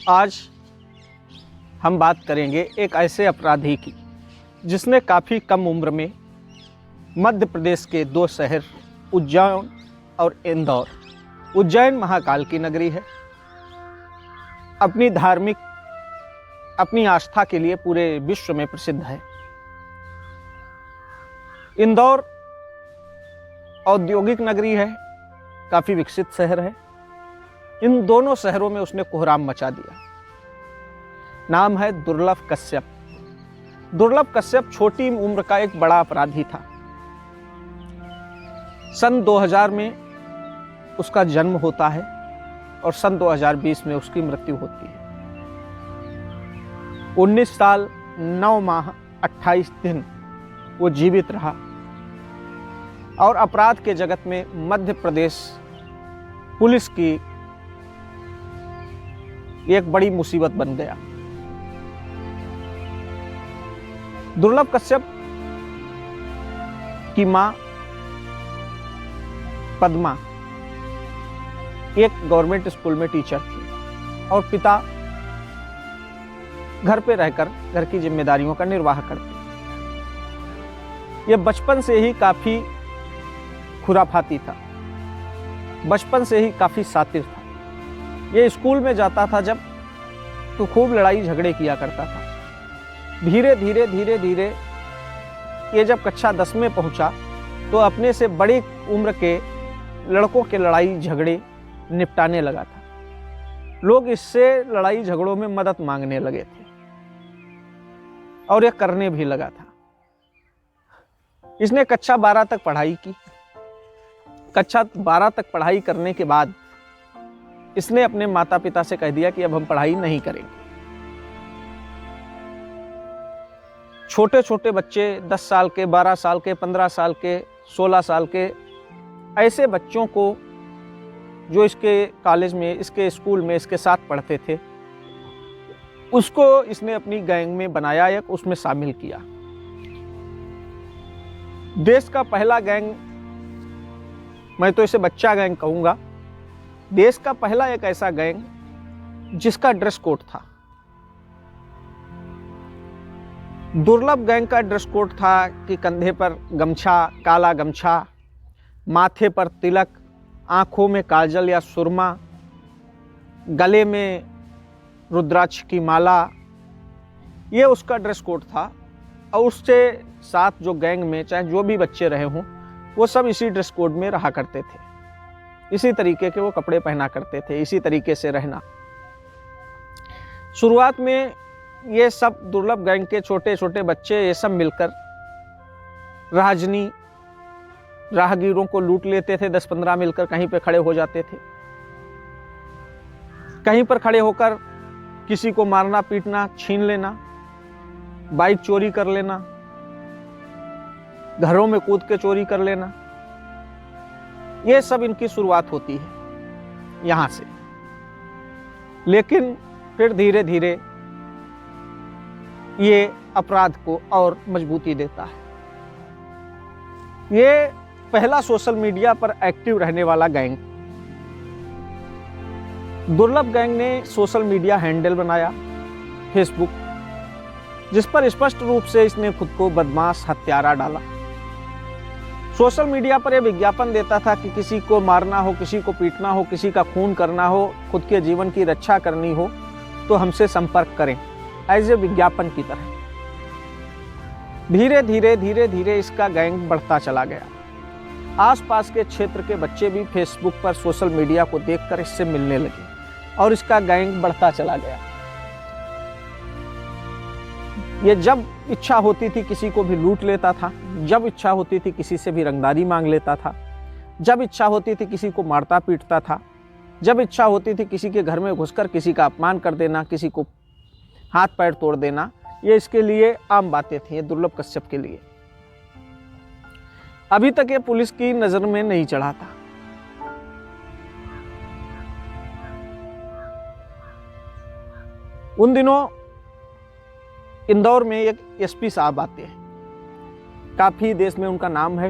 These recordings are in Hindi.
आज हम बात करेंगे एक ऐसे अपराधी की जिसने काफ़ी कम उम्र में मध्य प्रदेश के दो शहर उज्जैन और इंदौर, उज्जैन महाकाल की नगरी है, अपनी आस्था के लिए पूरे विश्व में प्रसिद्ध है। इंदौर औद्योगिक नगरी है, काफ़ी विकसित शहर है। इन दोनों शहरों में उसने कोहराम मचा दिया। नाम है दुर्लभ कश्यप। दुर्लभ कश्यप छोटी उम्र का एक बड़ा अपराधी था। सन 2000 में उसका जन्म होता है और सन 2020 में उसकी मृत्यु होती है। 19 साल 9 माह 28 दिन वो जीवित रहा और अपराध के जगत में मध्य प्रदेश पुलिस की एक बड़ी मुसीबत बन गया। दुर्लभ कश्यप की मां पद्मा एक गवर्नमेंट स्कूल में टीचर थी और पिता घर पे रहकर घर की जिम्मेदारियों का निर्वाह करते। यह बचपन से ही काफी खुराफाती था, बचपन से ही काफी शातिर था। ये स्कूल में जाता था जब तो खूब लड़ाई झगड़े किया करता था। धीरे धीरे ये जब कक्षा 10 में पहुंचा तो अपने से बड़ी उम्र के लड़कों के लड़ाई झगड़े निपटाने लगा था। लोग इससे लड़ाई झगड़ों में मदद मांगने लगे थे और यह करने भी लगा था। इसने कक्षा 12 तक पढ़ाई की। कक्षा 12 तक पढ़ाई करने के बाद इसने अपने माता पिता से कह दिया कि अब हम पढ़ाई नहीं करेंगे। छोटे छोटे बच्चे 10 साल के, 12 साल के, 15 साल के, 16 साल के, ऐसे बच्चों को जो इसके कॉलेज में, इसके स्कूल में इसके साथ पढ़ते थे, उसको इसने अपनी गैंग में बनाया, एक उसमें शामिल किया। देश का पहला गैंग, मैं तो इसे बच्चा गैंग कहूंगा, देश का पहला एक ऐसा गैंग जिसका ड्रेस कोड था। दुर्लभ गैंग का ड्रेस कोड था कि कंधे पर गमछा, काला गमछा, माथे पर तिलक, आंखों में काजल या सुरमा, गले में रुद्राक्ष की माला, ये उसका ड्रेस कोड था। और उससे साथ जो गैंग में चाहे जो भी बच्चे रहे हों, वो सब इसी ड्रेस कोड में रहा करते थे। इसी तरीके के वो कपड़े पहना करते थे, इसी तरीके से रहना। शुरुआत में ये सब दुर्लभ गैंग के छोटे छोटे बच्चे ये सब मिलकर राहगीरों को लूट लेते थे। 10-15 मिलकर कहीं पे खड़े हो जाते थे। कहीं पर खड़े होकर किसी को मारना, पीटना, छीन लेना, बाइक चोरी कर लेना, घरों में कूद के चोरी कर लेना, ये सब इनकी शुरुआत होती है यहां से। लेकिन फिर धीरे धीरे ये अपराध को और मजबूती देता है। ये पहला सोशल मीडिया पर एक्टिव रहने वाला गैंग। दुर्लभ गैंग ने सोशल मीडिया हैंडल बनाया, फेसबुक, जिस पर स्पष्ट रूप से इसने खुद को बदमाश, हत्यारा डाला। सोशल मीडिया पर यह विज्ञापन देता था कि किसी को मारना हो, किसी को पीटना हो, किसी का खून करना हो, खुद के जीवन की रक्षा करनी हो तो हमसे संपर्क करें, एज ए विज्ञापन की तरह। धीरे धीरे इसका गैंग बढ़ता चला गया। आसपास के क्षेत्र के बच्चे भी फेसबुक पर सोशल मीडिया को देखकर इससे मिलने लगे और इसका गैंग बढ़ता चला गया। ये जब इच्छा होती थी किसी को भी लूट लेता था, जब इच्छा होती थी किसी से भी रंगदारी मांग लेता था, जब इच्छा होती थी किसी को मारता पीटता था, जब इच्छा होती थी किसी के घर में घुसकर किसी का अपमान कर देना, किसी को हाथ पैर तोड़ देना। ये इसके लिए आम बातें थी, ये दुर्लभ कश्यप के लिए। अभी तक ये पुलिस की नजर में नहीं चढ़ा था। उन दिनों इंदौर में एक एसपी साहब आते हैं, काफी देश में उनका नाम है,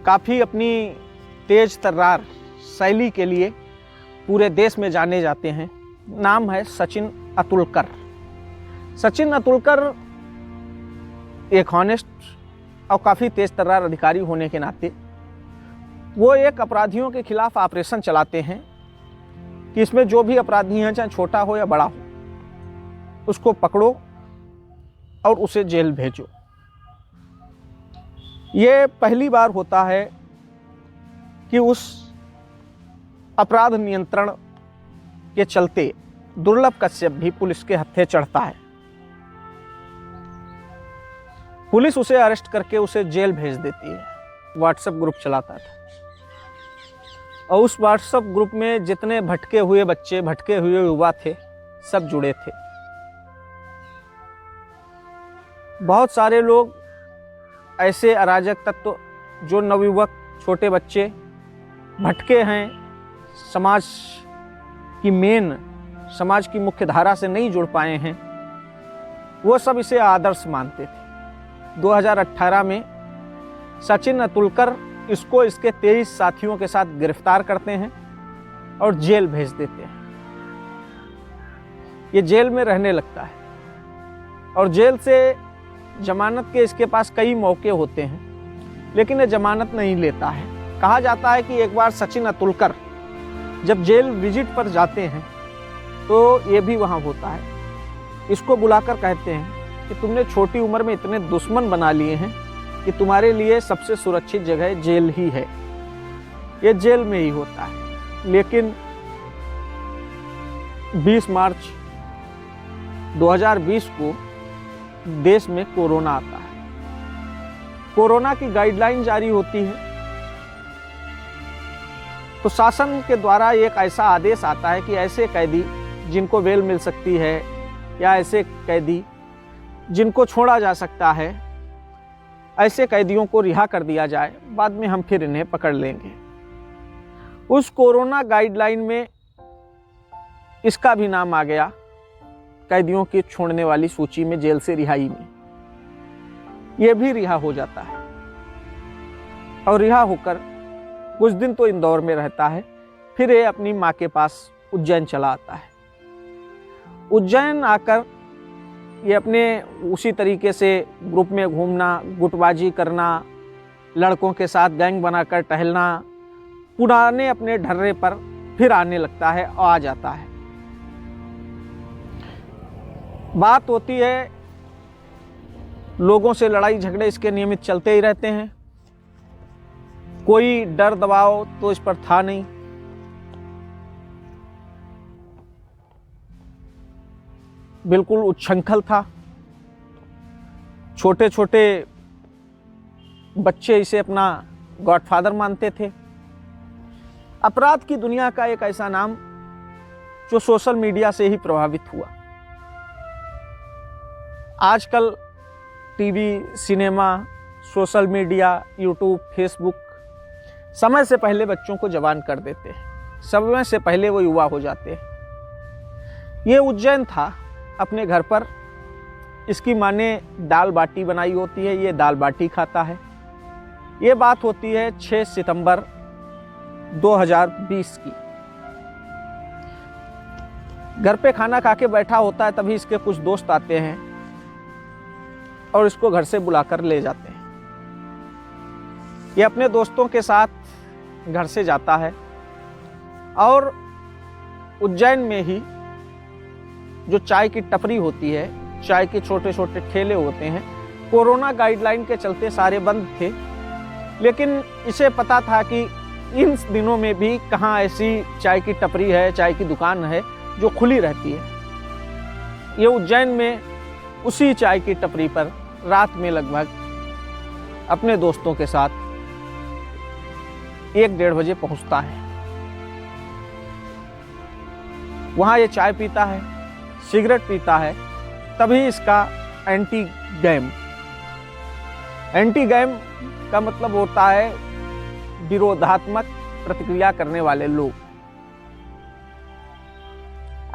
काफी अपनी तेज तर्रार शैली के लिए पूरे देश में जाने जाते हैं। नाम है सचिन अतुलकर। सचिन अतुलकर एक हॉनेस्ट और काफ़ी तेज तर्रार अधिकारी होने के नाते वो एक अपराधियों के खिलाफ ऑपरेशन चलाते हैं कि इसमें जो भी अपराधी हैं, चाहे छोटा हो या बड़ा हो, उसको पकड़ो और उसे जेल भेजो। ये पहली बार होता है कि उस अपराध नियंत्रण के चलते दुर्लभ कश्यप भी पुलिस के हत्थे चढ़ता है। पुलिस उसे अरेस्ट करके उसे जेल भेज देती है। व्हाट्सएप ग्रुप चलाता था और उस व्हाट्सएप ग्रुप में जितने भटके हुए बच्चे, भटके हुए युवा थे, सब जुड़े थे। बहुत सारे लोग ऐसे अराजक तत्व जो नवयुवक, छोटे बच्चे भटके हैं, समाज की मुख्य धारा से नहीं जुड़ पाए हैं, वो सब इसे आदर्श मानते थे। 2018 में सचिन अतुलकर इसको इसके 23 साथियों के साथ गिरफ्तार करते हैं और जेल भेज देते हैं। ये जेल में रहने लगता है और जेल से जमानत के इसके पास कई मौके होते हैं, लेकिन ये जमानत नहीं लेता है। कहा जाता है कि एक बार सचिन अतुलकर जब जेल विजिट पर जाते हैं तो ये भी वहाँ होता है। इसको बुलाकर कहते हैं कि तुमने छोटी उम्र में इतने दुश्मन बना लिए हैं कि तुम्हारे लिए सबसे सुरक्षित जगह जेल ही है। ये जेल में ही होता है। लेकिन 20 मार्च 2020 को देश में कोरोना आता है। कोरोना की गाइडलाइन जारी होती है तो शासन के द्वारा एक ऐसा आदेश आता है कि ऐसे कैदी जिनको बेल मिल सकती है या ऐसे कैदी जिनको छोड़ा जा सकता है, ऐसे कैदियों को रिहा कर दिया जाए, बाद में हम फिर इन्हें पकड़ लेंगे। उस कोरोना गाइडलाइन में इसका भी नाम आ गया कैदियों की छोड़ने वाली सूची में, जेल से रिहाई में। ये भी रिहा हो जाता है और रिहा होकर कुछ दिन तो इंदौर में रहता है, फिर ये अपनी माँ के पास उज्जैन चला आता है। उज्जैन आकर ये अपने उसी तरीके से ग्रुप में घूमना, गुटबाजी करना, लड़कों के साथ गैंग बनाकर टहलना, पुराने अपने ढर्रे पर फिर आने लगता है और आ जाता है। बात होती है, लोगों से लड़ाई झगड़े इसके नियमित चलते ही रहते हैं। कोई डर दबाव तो इस पर था नहीं। बिल्कुल उच्छृंखल था। छोटे छोटे बच्चे इसे अपना गॉडफादर मानते थे। अपराध की दुनिया का एक ऐसा नाम जो सोशल मीडिया से ही प्रभावित हुआ। आजकल TV, cinema, social media, YouTube, Facebook समय से पहले बच्चों को जवान कर देते हैं। समय से पहले वो युवा हो जाते हैं। ये उज्जैन था अपने घर पर। इसकी माँ ने दाल बाटी बनाई होती है, ये दाल बाटी खाता है। ये बात होती है 6 सितंबर 2020 की। घर पे खाना खा के बैठा होता है, तभी इसके कुछ दोस्त आते हैं और इसको घर से बुलाकर ले जाते हैं। ये अपने दोस्तों के साथ घर से जाता है और उज्जैन में ही जो चाय की टपरी होती है, चाय के छोटे छोटे ठेले होते हैं, कोरोना गाइडलाइन के चलते सारे बंद थे, लेकिन इसे पता था कि इन दिनों में भी कहाँ ऐसी चाय की टपरी है, चाय की दुकान है जो खुली रहती है। ये उज्जैन में उसी चाय की टपरी पर रात में लगभग अपने दोस्तों के साथ 1-1:30 बजे पहुंचता है। वहां ये चाय पीता है, सिगरेट पीता है। तभी इसका एंटी गैम का मतलब होता है विरोधात्मक प्रतिक्रिया करने वाले लोग।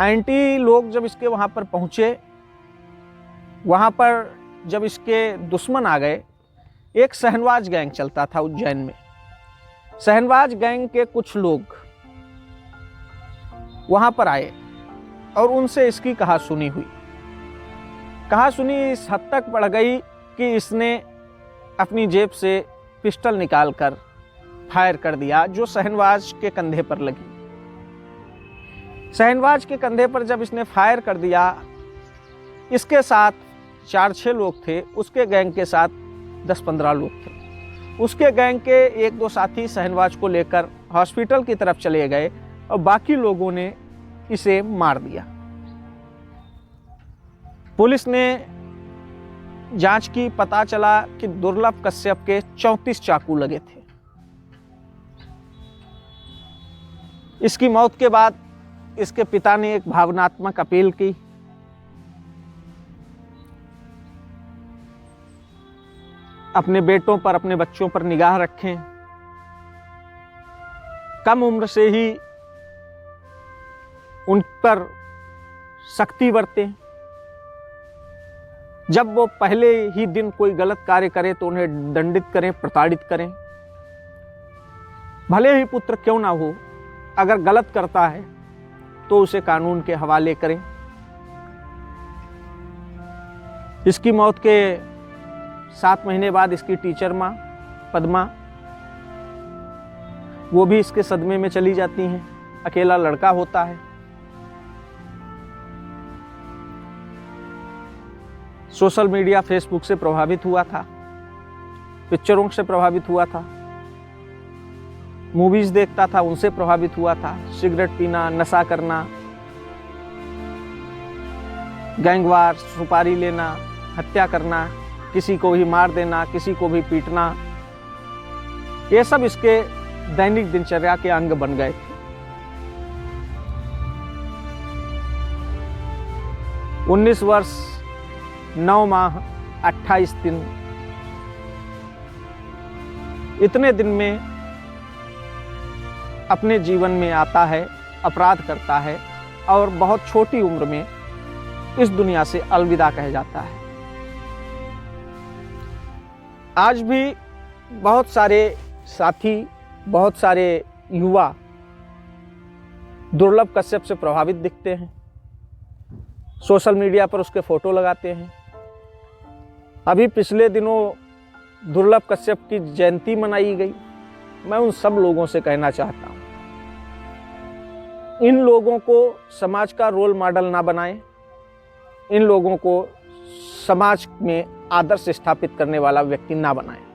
एंटी लोग जब इसके वहां पर पहुंचे, वहां पर जब इसके दुश्मन आ गए, एक शहनवाज गैंग चलता था उज्जैन में। शहनवाज गैंग के कुछ लोग वहां पर आए और उनसे इसकी कहासुनी हुई। कहासुनी इस हद तक बढ़ गई कि इसने अपनी जेब से पिस्टल निकालकर फायर कर दिया, जो शहनवाज के कंधे पर लगी। शहनवाज के कंधे पर जब इसने फायर कर दिया, इसके साथ 4-6 लोग थे, उसके गैंग के साथ 10-15 लोग थे। उसके गैंग के 1-2 साथी शहनवाज को लेकर हॉस्पिटल की तरफ चले गए और बाकी लोगों ने इसे मार दिया। पुलिस ने जांच की, पता चला कि दुर्लभ कश्यप के 34 चाकू लगे थे। इसकी मौत के बाद इसके पिता ने एक भावनात्मक अपील की। अपने बेटों पर, अपने बच्चों पर निगाह रखें, कम उम्र से ही उन पर सख्ती बरतें। जब वो पहले ही दिन कोई गलत कार्य करे तो उन्हें दंडित करें, प्रताड़ित करें। भले ही पुत्र क्यों ना हो, अगर गलत करता है तो उसे कानून के हवाले करें। इसकी मौत के 7 महीने बाद इसकी टीचर माँ पद्मा, वो भी इसके सदमे में चली जाती हैं। अकेला लड़का होता है। सोशल मीडिया, फेसबुक से प्रभावित हुआ था, पिक्चरों से प्रभावित हुआ था, मूवीज देखता था, उनसे प्रभावित हुआ था। सिगरेट पीना, नशा करना, गैंगवार, सुपारी लेना, हत्या करना, किसी को भी मार देना, किसी को भी पीटना, ये सब इसके दैनिक दिनचर्या के अंग बन गए थे। 19 वर्ष 9 माह 28 दिन, इतने दिन में अपने जीवन में आता है, अपराध करता है और बहुत छोटी उम्र में इस दुनिया से अलविदा कह जाता है। आज भी बहुत सारे साथी, बहुत सारे युवा दुर्लभ कश्यप से प्रभावित दिखते हैं। सोशल मीडिया पर उसके फोटो लगाते हैं। अभी पिछले दिनों दुर्लभ कश्यप की जयंती मनाई गई। मैं उन सब लोगों से कहना चाहता हूं, इन लोगों को समाज का रोल मॉडल ना बनाएं। इन लोगों को समाज में आदर्श स्थापित करने वाला व्यक्ति ना बनाएं।